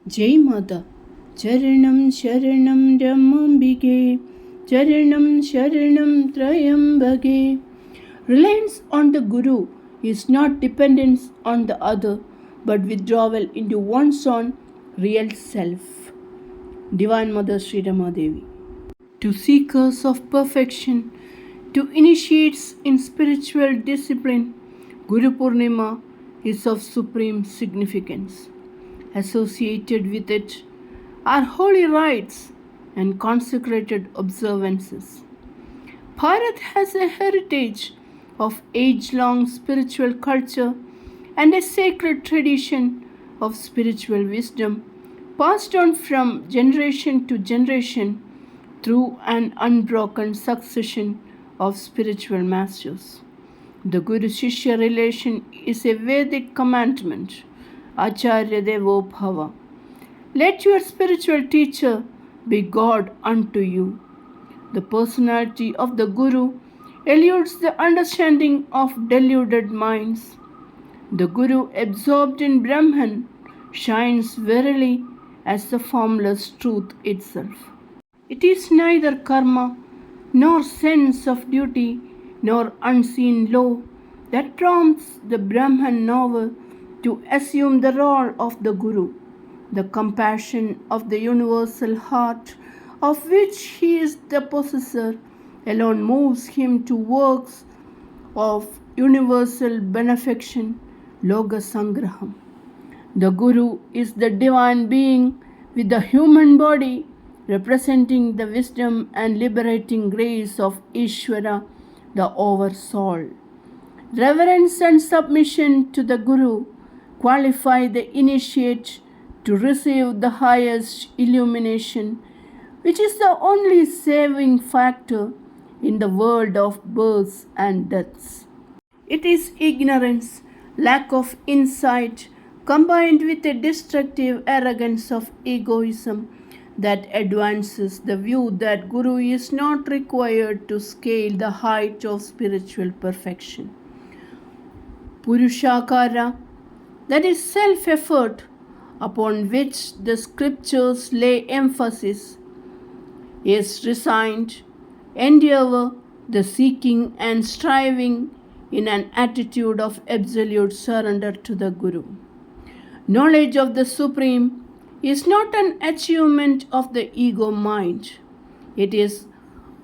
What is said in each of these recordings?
Jai Mata. Charanam Sharanam Ramambige. Charanam Sharanam Trayambage. Reliance on the Guru is not dependence on the other, but withdrawal into one's own real self. Divine Mother Sri Rama Devi. To seekers of perfection, to initiates in spiritual discipline, Guru Purnima is of supreme significance. Associated with it are holy rites and consecrated observances. Bharat has a heritage of age-long spiritual culture and a sacred tradition of spiritual wisdom passed on from generation to generation through an unbroken succession of spiritual masters. The Guru-Shishya relation is a Vedic commandment. Acharya Devo Bhava. Let your spiritual teacher be God unto you. The personality of the Guru eludes the understanding of deluded minds. The Guru absorbed in Brahman shines verily as the formless truth itself. It is neither karma nor sense of duty nor unseen law that prompts the Brahman knower to assume the role of the Guru. The compassion of the universal heart, of which he is the possessor, alone moves him to works of universal benefaction, Loga Sangraham. The Guru is the divine being with the human body, representing the wisdom and liberating grace of Ishvara, the Oversoul. Reverence and submission to the Guru qualify the initiate to receive the highest illumination, which is the only saving factor in the world of births and deaths. It is ignorance, lack of insight, combined with a destructive arrogance of egoism that advances the view that Guru is not required to scale the height of spiritual perfection. Purushakara, that is self-effort, upon which the scriptures lay emphasis, is resigned, endeavor, the seeking and striving in an attitude of absolute surrender to the Guru. Knowledge of the Supreme is not an achievement of the ego mind. It is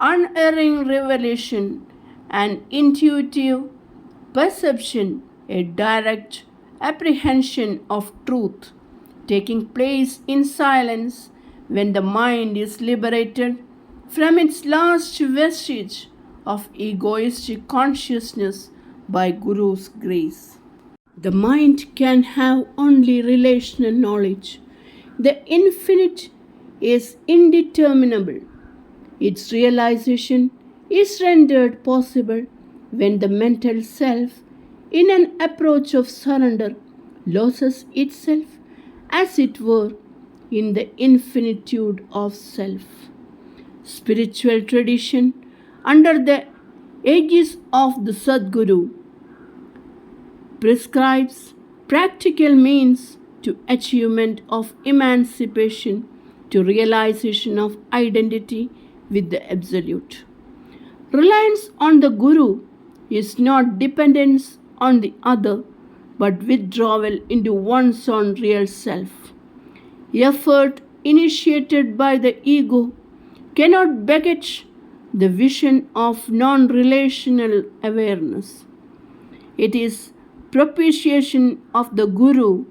unerring revelation, an intuitive perception, a direct apprehension of truth, taking place in silence when the mind is liberated from its last vestige of egoistic consciousness by Guru's grace. The mind can have only relational knowledge. The infinite is indeterminable. Its realization is rendered possible when the mental self, in an approach of surrender, loses itself, as it were, in the infinitude of self. Spiritual tradition, under the aegis of the Sadguru, prescribes practical means to achievement of emancipation, to realization of identity with the Absolute. Reliance on the Guru is not dependence on the other, but withdrawal into one's own real self. Effort initiated by the ego cannot beget the vision of non-relational awareness. It is propitiation of the Guru,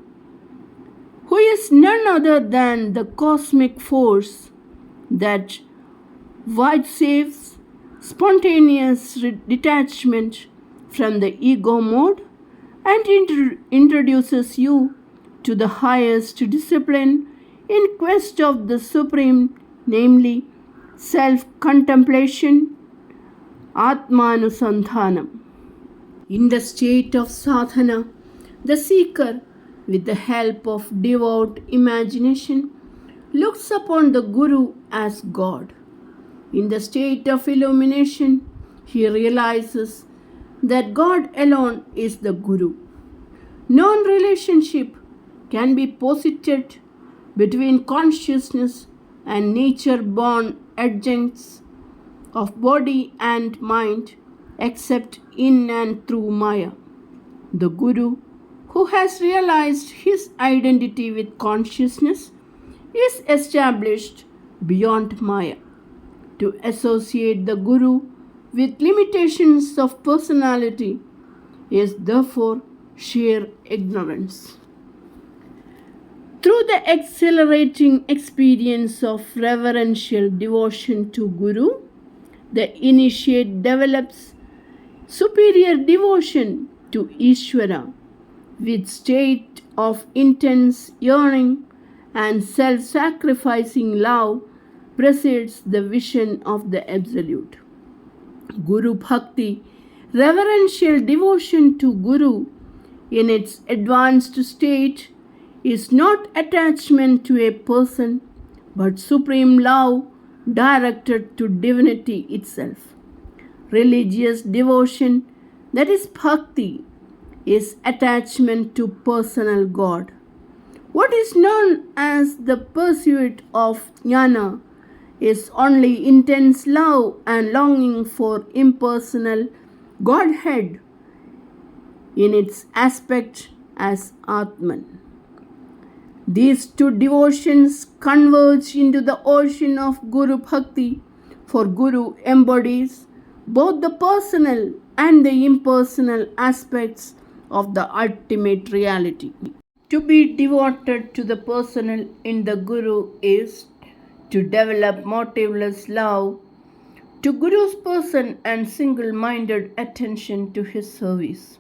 who is none other than the cosmic force that vouchsafes spontaneous detachment from the ego mode and introduces you to the highest discipline in quest of the Supreme, namely self-contemplation, Atmanusandhanam. In the state of sadhana, the seeker, with the help of devout imagination, looks upon the Guru as God. In the state of illumination, he realizes that God alone is the Guru. Non-relationship can be posited between consciousness and nature-born adjuncts of body and mind, except in and through Maya. The Guru, who has realized his identity with consciousness, is established beyond Maya. To associate the Guru with limitations of personality is therefore sheer ignorance. Through the exhilarating experience of reverential devotion to Guru, the initiate develops superior devotion to Ishvara with state of intense yearning and self-sacrificing love precedes the vision of the Absolute. Guru Bhakti, reverential devotion to Guru in its advanced state, is not attachment to a person but supreme love directed to divinity itself. Religious devotion, that is bhakti, is attachment to personal God. What is known as the pursuit of jnana is only intense love and longing for impersonal Godhead in its aspect as Atman. These two devotions converge into the ocean of Guru Bhakti, for Guru embodies both the personal and the impersonal aspects of the ultimate reality. To be devoted to the personal in the Guru is to develop motiveless love to Guru's person and single-minded attention to his service.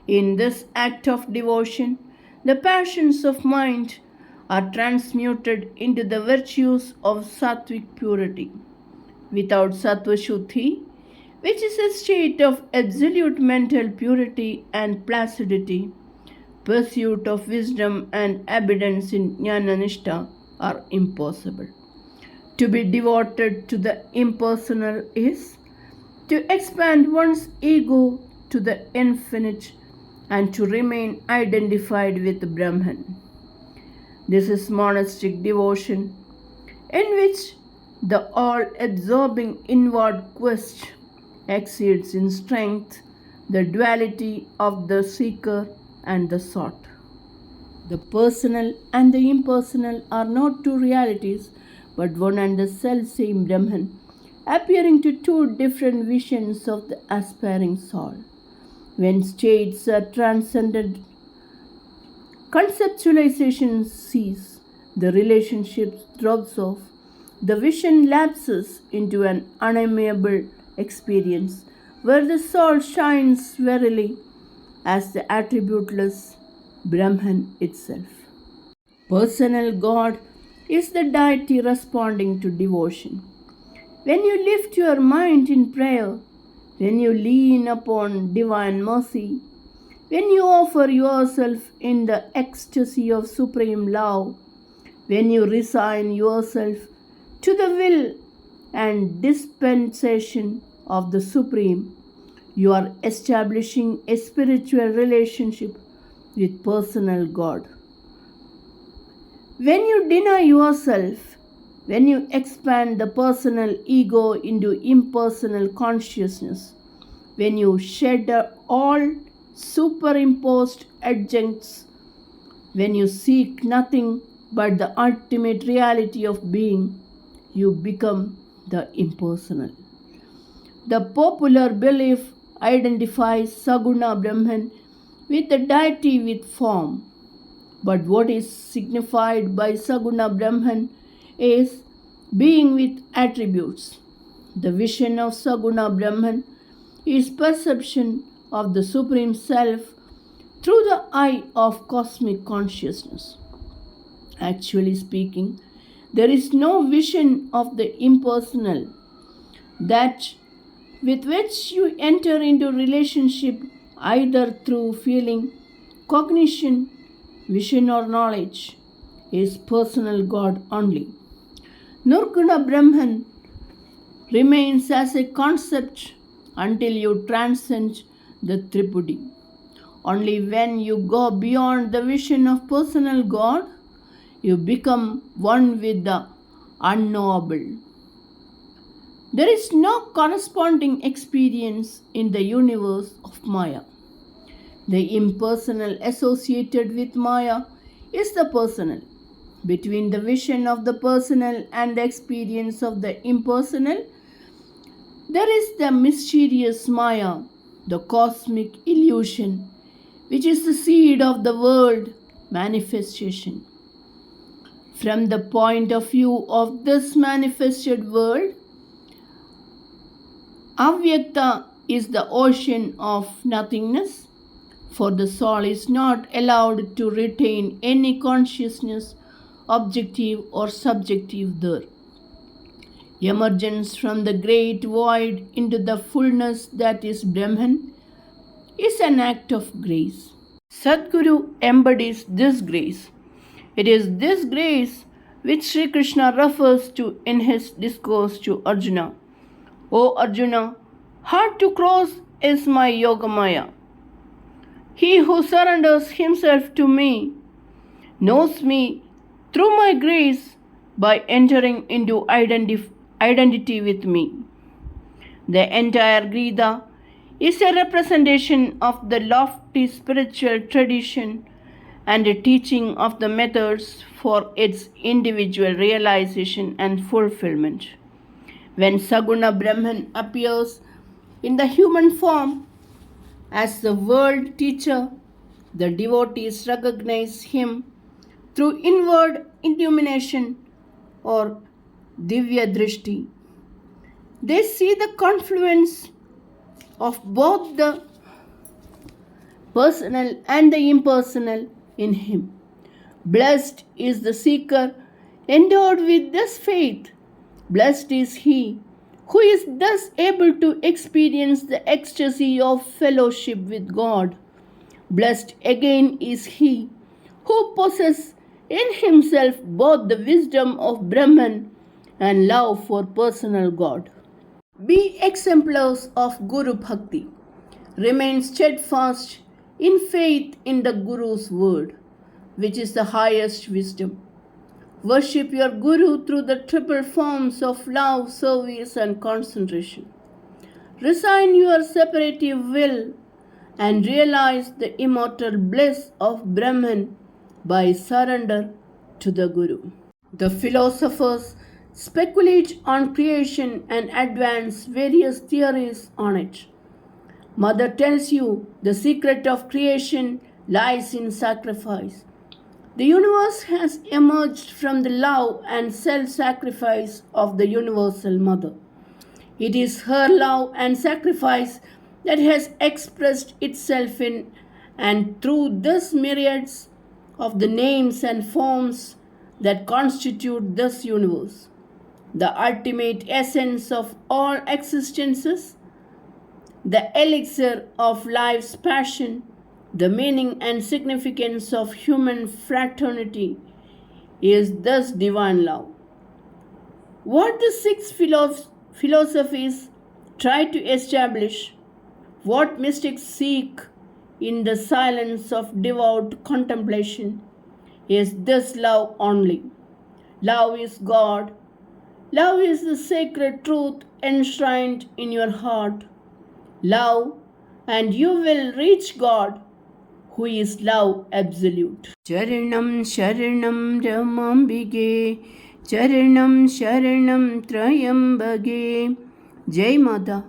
In this act of devotion, the passions of mind are transmuted into the virtues of sattvic purity. Without sattva shuddhi, which is a state of absolute mental purity and placidity, pursuit of wisdom and abundance in jnana-nishtha are impossible. To be devoted to the impersonal is to expand one's ego to the infinite and to remain identified with Brahman. This is monastic devotion, in which the all-absorbing inward quest exceeds in strength the duality of the seeker and the sought. The personal and the impersonal are not two realities, but one and the self-same Brahman, appearing to two different visions of the aspiring soul. When states are transcended, conceptualization ceases, the relationship drops off, the vision lapses into an unamiable experience where the soul shines verily as the attributeless Brahman itself. Personal God is the deity responding to devotion. When you lift your mind in prayer, when you lean upon divine mercy, when you offer yourself in the ecstasy of supreme love, when you resign yourself to the will and dispensation of the Supreme, you are establishing a spiritual relationship with personal God. When you deny yourself, when you expand the personal ego into impersonal consciousness, when you shed all superimposed adjuncts, when you seek nothing but the ultimate reality of being, you become the impersonal. The popular belief identifies Saguna Brahman with the deity with form. But what is signified by Saguna Brahman is being with attributes. The vision of Saguna Brahman is perception of the Supreme Self through the eye of cosmic consciousness. Actually speaking, there is no vision of the impersonal that with which you enter into relationship either through feeling, cognition, vision or knowledge is personal God only. Nirguna Brahman remains as a concept until you transcend the Tripudi. Only when you go beyond the vision of personal God, you become one with the unknowable. There is no corresponding experience in the universe of Maya. The impersonal associated with Maya is the personal. Between the vision of the personal and the experience of the impersonal, there is the mysterious Maya, the cosmic illusion, which is the seed of the world manifestation. From the point of view of this manifested world, Avyakta is the ocean of nothingness, for the soul is not allowed to retain any consciousness, objective or subjective there. Emergence from the great void into the fullness that is Brahman is an act of grace. Sadguru embodies this grace. It is this grace which Sri Krishna refers to in his discourse to Arjuna. O Arjuna, hard to cross is my Yogamaya. He who surrenders himself to me knows me through my grace by entering into identity with me. The entire Gita is a representation of the lofty spiritual tradition and a teaching of the methods for its individual realization and fulfillment. When Saguna Brahman appears in the human form as the world teacher, the devotees recognize him through inward illumination or Divya Drishti. They see the confluence of both the personal and the impersonal in him. Blessed is the seeker endowed with this faith. Blessed is he who is thus able to experience the ecstasy of fellowship with God. Blessed again is he who possesses in himself both the wisdom of Brahman and love for personal God. Be exemplars of Guru Bhakti. Remain steadfast in faith in the Guru's word, which is the highest wisdom. Worship your Guru through the triple forms of love, service, and concentration. Resign your separative will and realize the immortal bliss of Brahman by surrender to the Guru. The philosophers speculate on creation and advance various theories on it. Mother tells you the secret of creation lies in sacrifice. The universe has emerged from the love and self-sacrifice of the Universal Mother. It is her love and sacrifice that has expressed itself in and through this myriads of the names and forms that constitute this universe. The ultimate essence of all existences, the elixir of life's passion, the meaning and significance of human fraternity is thus divine love. What the six philosophies try to establish, what mystics seek in the silence of devout contemplation, is this love only. Love is God. Love is the sacred truth enshrined in your heart. Love, and you will reach God, who is love absolute. Charanam Sharanam Ramambige, Charanam Sharanam Trayambage. Jai Matha.